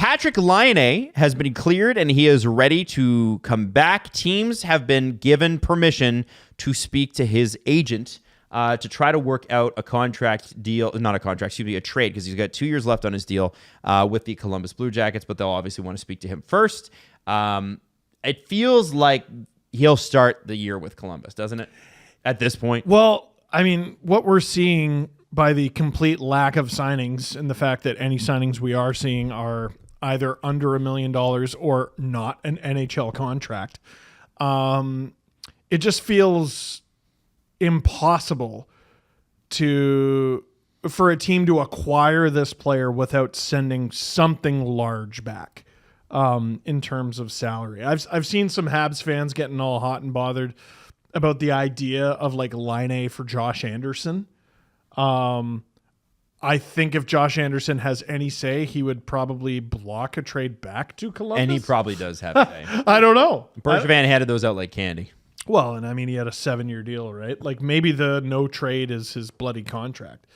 Patrik Laine has been cleared and he is ready to come back. Teams have been given permission to speak to his agent to try to work out a contract deal, not a contract, excuse me, a trade, because he's got 2 years left on his deal with the Columbus Blue Jackets, but they'll obviously want to speak to him first. It feels like he'll start the year with Columbus, doesn't it, at this point? Well, I mean, what we're seeing by the complete lack of signings and the fact that any signings we are seeing are either under $1 million or not an NHL contract, it just feels impossible for a team to acquire this player without sending something large back in terms of salary. I've seen some Habs fans getting all hot and bothered about the idea of like Laine for Josh Anderson. I think if Josh Anderson has any say, he would probably block a trade back to Columbus. And he probably does have say. I don't know. Bergevin handed those out like candy. Well, and I mean, he had a 7-year deal, right? Like maybe the no trade is his bloody contract.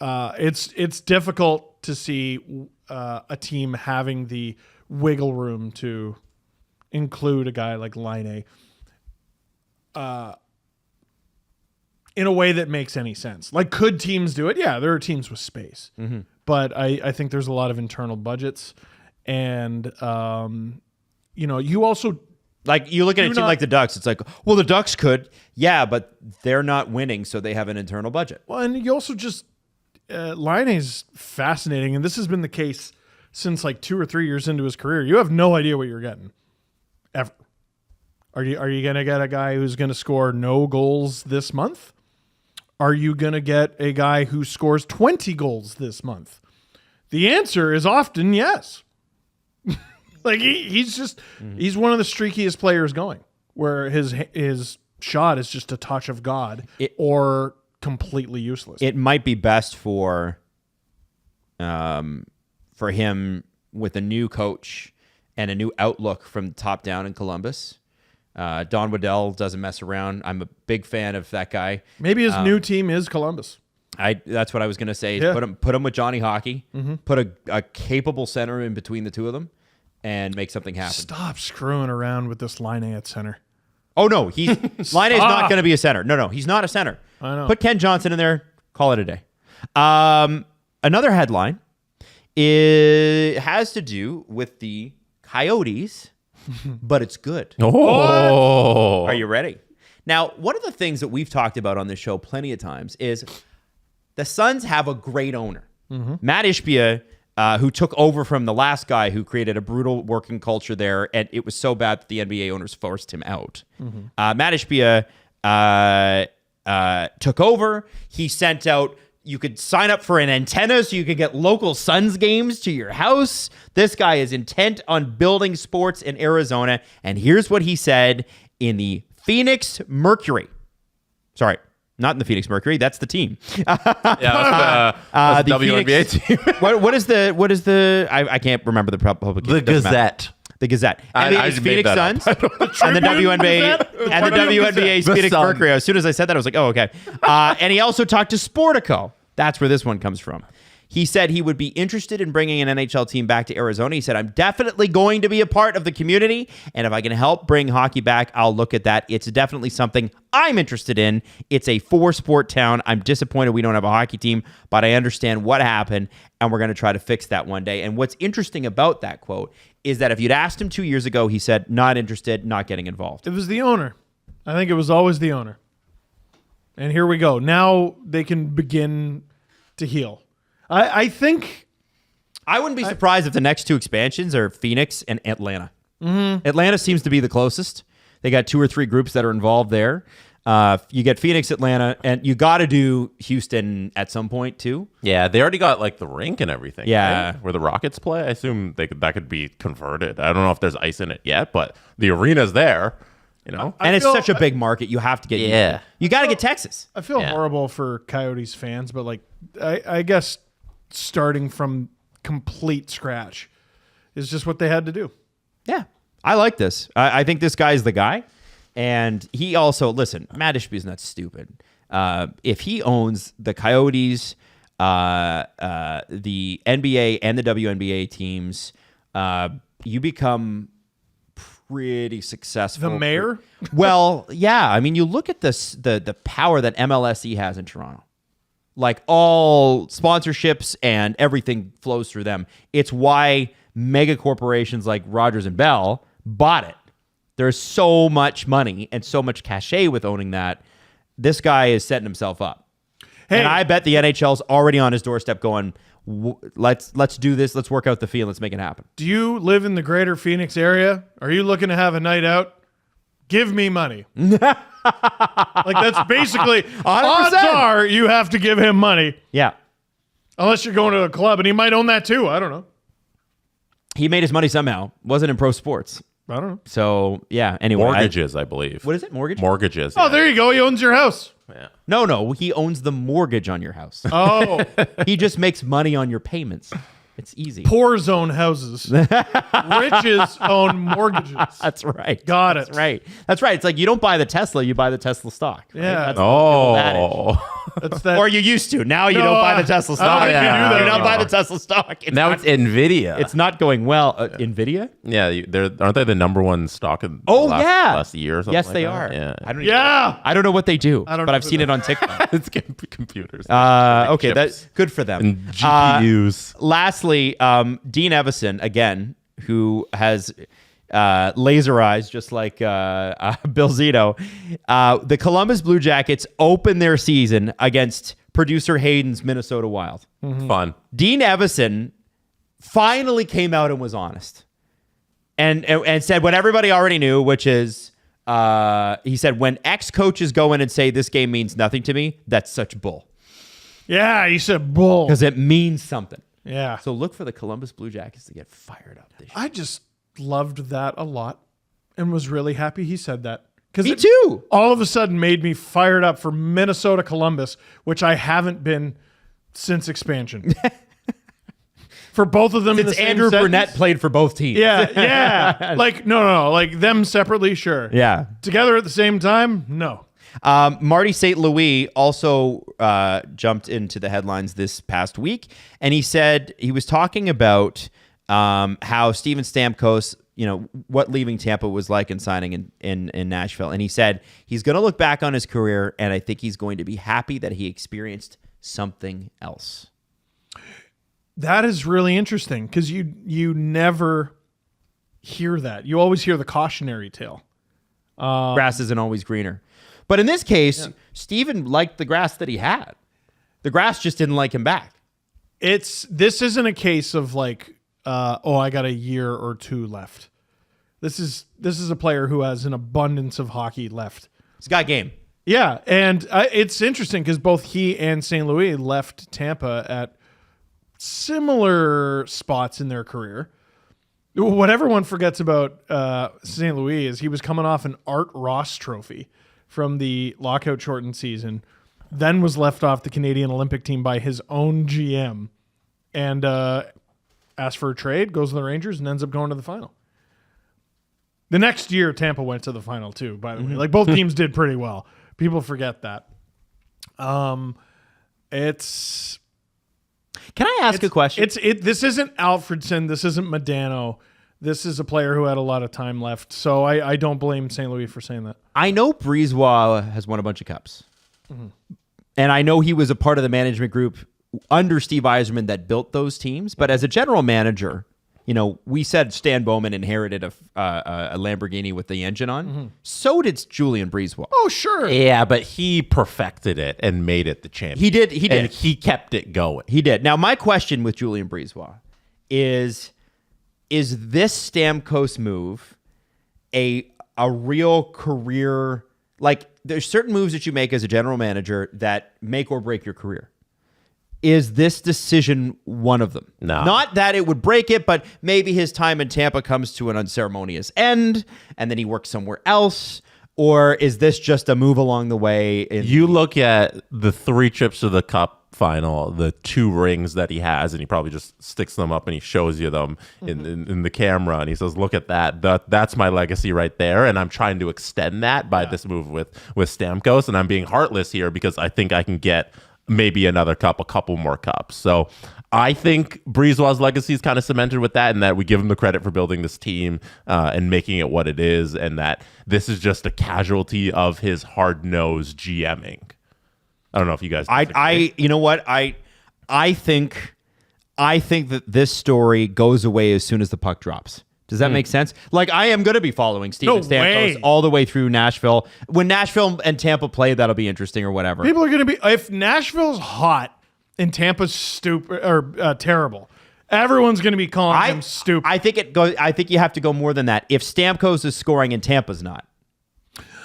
It's difficult to see a team having the wiggle room to include a guy like Laine in a way that makes any sense. Like, could teams do it? Yeah, there are teams with space. Mm-hmm. But I think there's a lot of internal budgets. And, you also... Like, you look at a team like the Ducks, it's like, well, the Ducks could. Yeah, but they're not winning, so they have an internal budget. Well, and you also just... Laine's fascinating, and this has been the case since like 2 or 3 years into his career. You have no idea what you're getting, ever. Are you going to get a guy who's going to score no goals this month? Are you going to get a guy who scores 20 goals this month? The answer is often yes. Like he's one of the streakiest players going, where his shot is just a touch of God or completely useless. It might be best for him with a new coach and a new outlook from the top down in Columbus. Don Waddell doesn't mess around. I'm a big fan of that guy. Maybe his new team is Columbus. That's what I was going to say. Yeah. Put him with Johnny Hockey. Mm-hmm. Put a capable center in between the two of them, and make something happen. Stop screwing around with this Laine at center. Oh no, Laine is not going to be a center. No, he's not a center. I know. Put Ken Johnson in there. Call it a day. Another headline has to do with the Coyotes. But it's good. Oh. Are you ready? Now, one of the things that we've talked about on this show plenty of times is the Suns have a great owner. Mm-hmm. Matt Ishbia, who took over from the last guy who created a brutal working culture there, and it was so bad that the NBA owners forced him out. Mm-hmm. Matt Ishbia took over. He sent out... You could sign up for an antenna so you could get local Suns games to your house. This guy is intent on building sports in Arizona. And here's what he said in the Phoenix Mercury. Sorry, not in the Phoenix Mercury. That's the team. That's the WNBA team. what is the? I can't remember the publication. The Gazette. The Gazette. I Phoenix Suns and the WNBA Phoenix Mercury. As soon as I said that, I was like, oh, okay. And he also talked to Sportico. That's where this one comes from. He said he would be interested in bringing an NHL team back to Arizona. He said, I'm definitely going to be a part of the community. And if I can help bring hockey back, I'll look at that. It's definitely something I'm interested in. It's a 4-sport town. I'm disappointed we don't have a hockey team, but I understand what happened, and we're going to try to fix that one day. And what's interesting about that quote is that if you'd asked him 2 years ago, he said, not interested, not getting involved. It was the owner. I think it was always the owner. And here we go. Now they can begin to heal. I think... I wouldn't be surprised if the next 2 expansions are Phoenix and Atlanta. Mm-hmm. Atlanta seems to be the closest. They got 2 or 3 groups that are involved there. You get Phoenix, Atlanta, and you got to do Houston at some point too. Yeah, they already got like the rink and everything. Yeah, right? Where the Rockets play. I assume that could be converted. I don't know if there's ice in it yet, but the arena's there. You know, it's such a big market. You have to get. Yeah, you got to get Texas. I feel horrible for Coyotes fans, but like, I guess starting from complete scratch is just what they had to do. Yeah, I like this. I think this guy's the guy. And he also, listen, Matt Ishby's not stupid. If he owns the Coyotes, the NBA and the WNBA teams, you become pretty successful. The mayor? Well, yeah. I mean, you look at the power that MLSE has in Toronto. Like all sponsorships and everything flows through them. It's why mega corporations like Rogers and Bell bought it. There's so much money and so much cachet with owning that. This guy is setting himself up. Hey. And I bet the NHL's already on his doorstep going, let's do this. Let's work out the fee and let's make it happen. Do you live in the greater Phoenix area? Are you looking to have a night out? Give me money. Like that's basically 100%. odds are you have to give him money. Yeah. Unless you're going to a club, and he might own that too. I don't know. He made his money somehow. Wasn't in pro sports. I don't know. So, yeah. Anyway. Mortgages, I believe. What is it? Mortgage? Mortgages. Oh, yeah. there you go. He owns your house. Yeah. No. He owns the mortgage on your house. Oh, He just makes money on your payments. It's easy. poors own houses. Riches own mortgages. That's right. Got it. That's right. That's right. It's like you don't buy the Tesla, you buy the Tesla stock. Right? Yeah. That's the old adage. Oh. That's that. Or you used to. Now you No, don't buy the Tesla I stock. don't think you do that You don't anymore. buy the Tesla stock. Now it's Nvidia. It's not going well. Nvidia? yeah, aren't they the number one stock in Oh, last year or something? Yes, like they that? are. Yeah. Yeah. I don't know what they do, I don't but know I've who seen they it on TikTok. It's computers. Okay, Chips that's good for them. and GPUs. Lastly, Dean Evison, again, who has laser eyes just like Bill Zito. The Columbus Blue Jackets open their season against producer Hayden's Minnesota Wild. Fun. Dean Evison finally came out and was honest and said what everybody already knew, which is he said, when ex-coaches go in and say this game means nothing to me, that's such bull. Yeah, he said bull. Because it means something. Yeah. So look for the Columbus Blue Jackets to get fired up this year. I just loved that a lot and was really happy he said that. Me too. All of a sudden made me fired up for Minnesota Columbus, which I haven't been since expansion. For both of them in the It's same Andrew sentence? Burnett played for both teams. Yeah. Like, no. Like them separately, sure. Yeah. Together at the same time, no. Marty St. Louis also jumped into the headlines this past week, and he said he was talking about how Steven Stamkos, what leaving Tampa was like and signing in Nashville. And he said he's going to look back on his career, and I think he's going to be happy that he experienced something else. That is really interesting because you never hear that. You always hear the cautionary tale. Grass isn't always greener. But in this case, Steven liked the grass that he had. The grass just didn't like him back. This isn't a case of like, I got a year or two left. This is a player who has an abundance of hockey left. He's got game. Yeah, and it's interesting because both he and St. Louis left Tampa at similar spots in their career. What everyone forgets about St. Louis is he was coming off an Art Ross trophy from the lockout shortened season, then was left off the Canadian Olympic team by his own GM, and asked for a trade, goes to the Rangers, and ends up going to the final. The next year, Tampa went to the final too, by the way. Like both teams did pretty well. People forget that. It's... Can I ask a question? This isn't Alfredson. This isn't Modano. This is a player who had a lot of time left. So I don't blame St. Louis for saying that. I know Brisebois has won a bunch of cups. And I know he was a part of the management group under Steve Yzerman that built those teams. But as a general manager, we said Stan Bowman inherited a Lamborghini with the engine on. So did Julian Brisebois. Oh, sure. Yeah, but he perfected it and made it the champion. He did. And he kept it going. He did. Now, my question with Julian Brisebois is this Stamkos move a real career? Like, there's certain moves that you make as a general manager that make or break your career. Is this decision one of them? No. Not that it would break it, but maybe his time in Tampa comes to an unceremonious end, and then he works somewhere else. Or is this just a move along the way? You look at the 3 trips to the Cup final, the 2 rings that he has, and he probably just sticks them up and he shows you them in the camera, and he says, look at that. That's my legacy right there, and I'm trying to extend that by this move with Stamkos, and I'm being heartless here because I think I can get maybe another cup, a couple more cups. So I think Brisebois' legacy is kind of cemented with that, and that we give him the credit for building this team and making it what it is, and that this is just a casualty of his hard-nosed GMing. I don't know if you guys disagree. You know what? I think that this story goes away as soon as the puck drops. Does that make sense? Like, I am going to be following Steven Stamkos all the way through Nashville. When Nashville and Tampa play, that'll be interesting or whatever. People are going to be, if Nashville's hot and Tampa's stupid or terrible, everyone's going to be calling him stupid. I think you have to go more than that. If Stamkos is scoring and Tampa's not.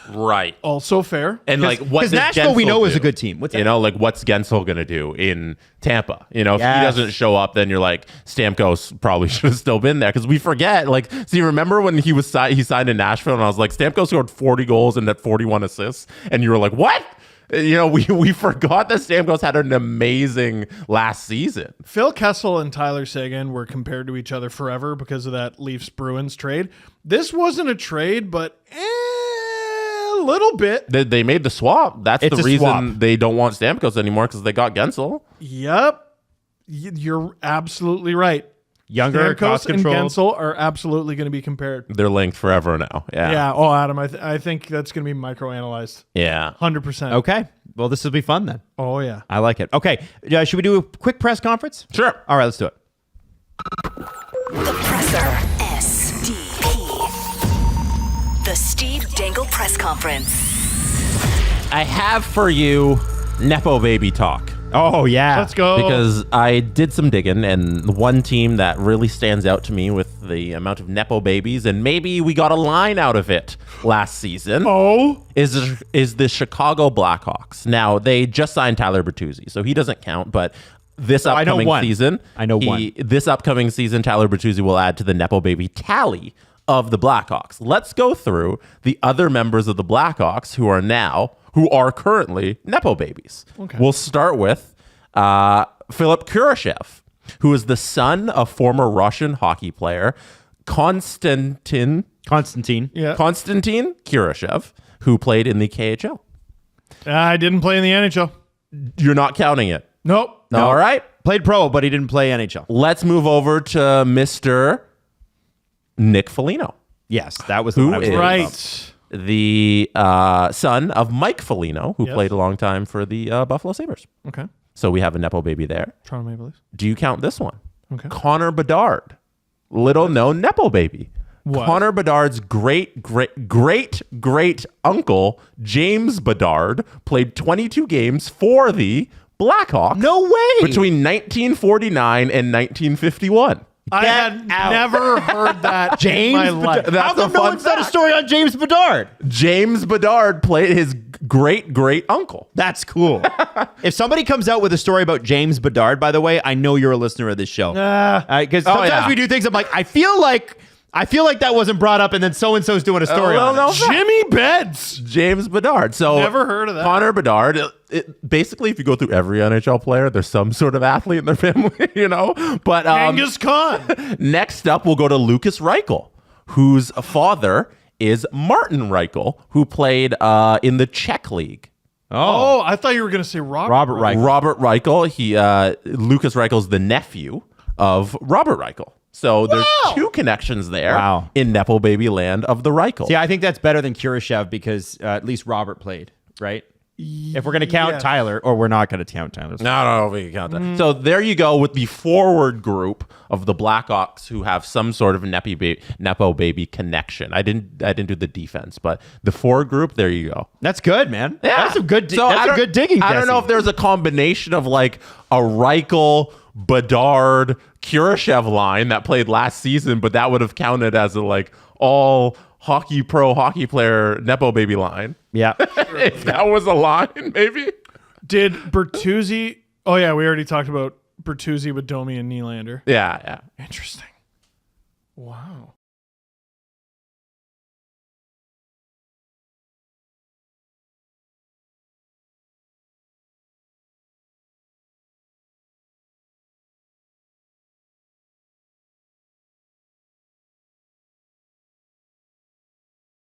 Right. Also fair. And like, what because does Nashville we Gensel know is do? a good team. What's You know, like, what's Gensel going to do in Tampa? You know, if he doesn't show up, then you're like, Stamkos probably should have still been there, because we forget. Like, see, remember when he signed in Nashville, and I was like, Stamkos scored 40 goals and had 41 assists, and you were like, what? You know, we forgot that Stamkos had an amazing last season. Phil Kessel and Tyler Seguin were compared to each other forever because of that Leafs-Bruins trade. This wasn't a trade, but a little bit. They made the swap. That's It's the a reason swap. they don't want Stamkos anymore, because they got Gensel. Yep. You're absolutely right. Younger, cost Stamkos and control. Gensel are absolutely going to be compared. They're linked forever now. Yeah. Yeah. Oh, Adam, I think that's going to be microanalyzed. Yeah. 100%. Okay. Well, this will be fun then. Oh, yeah. I like it. Okay. Should we do a quick press conference? Sure. All right, let's do it. The Presser. SDP. The Steve Dangle Press Conference. I have for you Nepo Baby talk. Oh, yeah. Let's go. Because I did some digging, and one team that really stands out to me with the amount of Nepo babies, and maybe we got a line out of it last season, is the Chicago Blackhawks. Now, they just signed Tyler Bertuzzi, so he doesn't count, but this I know upcoming one. season, I know one. This upcoming season, Tyler Bertuzzi will add to the Nepo Baby tally of the Blackhawks. Let's go through the other members of the Blackhawks who are currently Nepo babies. Okay. We'll start with Philip Kurashev, who is the son of former Russian hockey player Konstantin Kurashev, who played in the KHL. I didn't play in the NHL. You're not counting it. Nope. All right. Played pro, but he didn't play NHL. Let's move over to Mr. Nick Foligno. Yes, that was the one I was is- worried about. Right. The son of Mike Foligno, who Yes. played a long time for the Buffalo Sabres. Okay. So we have a Nepo baby there. Toronto Maple Leafs. Do you count this one? Okay. Connor Bedard, little known Nepo baby. What? Connor Bedard's great uncle, James Bedard, played 22 games for the Blackhawks. No way. Between 1949 and 1951. I had never heard that James in my life. Bedard. How That's a come no fun one's done a fact. story on James Bedard? James Bedard played his great uncle. That's cool. If somebody comes out with a story about James Bedard, by the way, I know you're a listener of this show. Because sometimes yeah. we do things, I'm like, I feel like that wasn't brought up, and then so-and-so's doing a story on it. Jimmy Beds. James Bedard. So Never heard of that. Connor Bedard. Basically, if you go through every NHL player, there's some sort of athlete in their family, you know. But Genghis Khan. next up, we'll go to Lucas Reichel, whose father is Martin Reichel, who played in the Czech League. Oh, I thought you were going to say Robert Reichel. Robert Reichel. Lucas Reichel's the nephew of Robert Reichel. So there's two connections there in Nepo Baby land of the Reichel. See, I think that's better than Kurashev because at least Robert played, right? If we're going to count Tyler, or we're not going to count Tyler. No, we can count that. So there you go with the forward group of the Blackhawks who have some sort of Nepo baby connection. I didn't do the defense, but the forward group, there you go. That's good, man. Yeah. That's some good. So That's a good digging. I don't know Jesse. if there's a combination of like a Reichel, Bedard, Kurashev line that played last season, but that would have counted as a like all hockey player Nepo baby line. Yeah. If that was a line, maybe. Did Bertuzzi? Oh yeah, we already talked about Bertuzzi with Domi and Nylander. Yeah. Interesting. Wow.